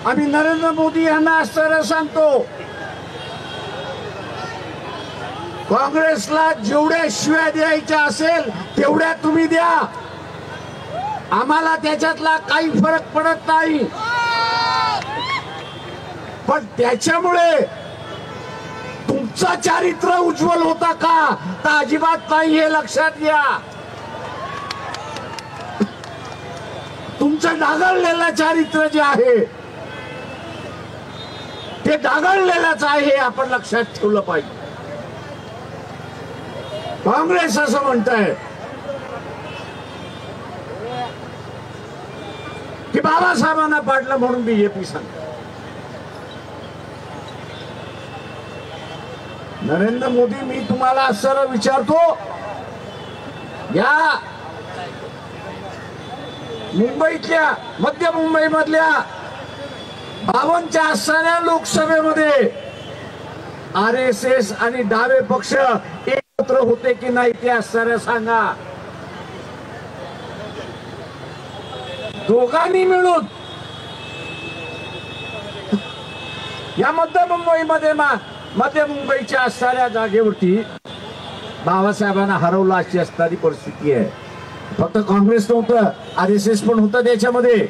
आम्ही नरेंद्र मोदी यांना असं सांगतो, काँग्रेसला जेवढ्या शिव्या द्यायच्या असेल तेवढ्या तुम्ही द्या, आम्हाला त्याच्यातला काही फरक पडत नाही, पण त्याच्यामुळे तुमचं चारित्र्य उज्ज्वल होता का? तर अजिबात नाही, हे लक्षात घ्या. तुमचं डागाळलेलं चारित्र्य जे आहे ते डागाळलेलंच आहे, हे आपण लक्षात ठेवलं पाहिजे. काँग्रेस असं म्हणतंय की बाबासाहेबांना पाडलं म्हणून बीजेपी सांगत. नरेंद्र मोदी, मी तुम्हाला असं विचारतो, या मुंबईतल्या, मध्य मुंबई मधल्या 52च्या असणाऱ्या लोकसभेमध्ये RSS आणि डावे पक्ष एकत्र होते की नाही ते असणाऱ्या सांगा. दोघांनी मिळून या मध्य मुंबईच्या असणाऱ्या जागेवरती बाबासाहेबांना हरवला अशी असणारी परिस्थिती आहे. फक्त काँग्रेस नव्हतं, RSS पण होतं त्याच्यामध्ये.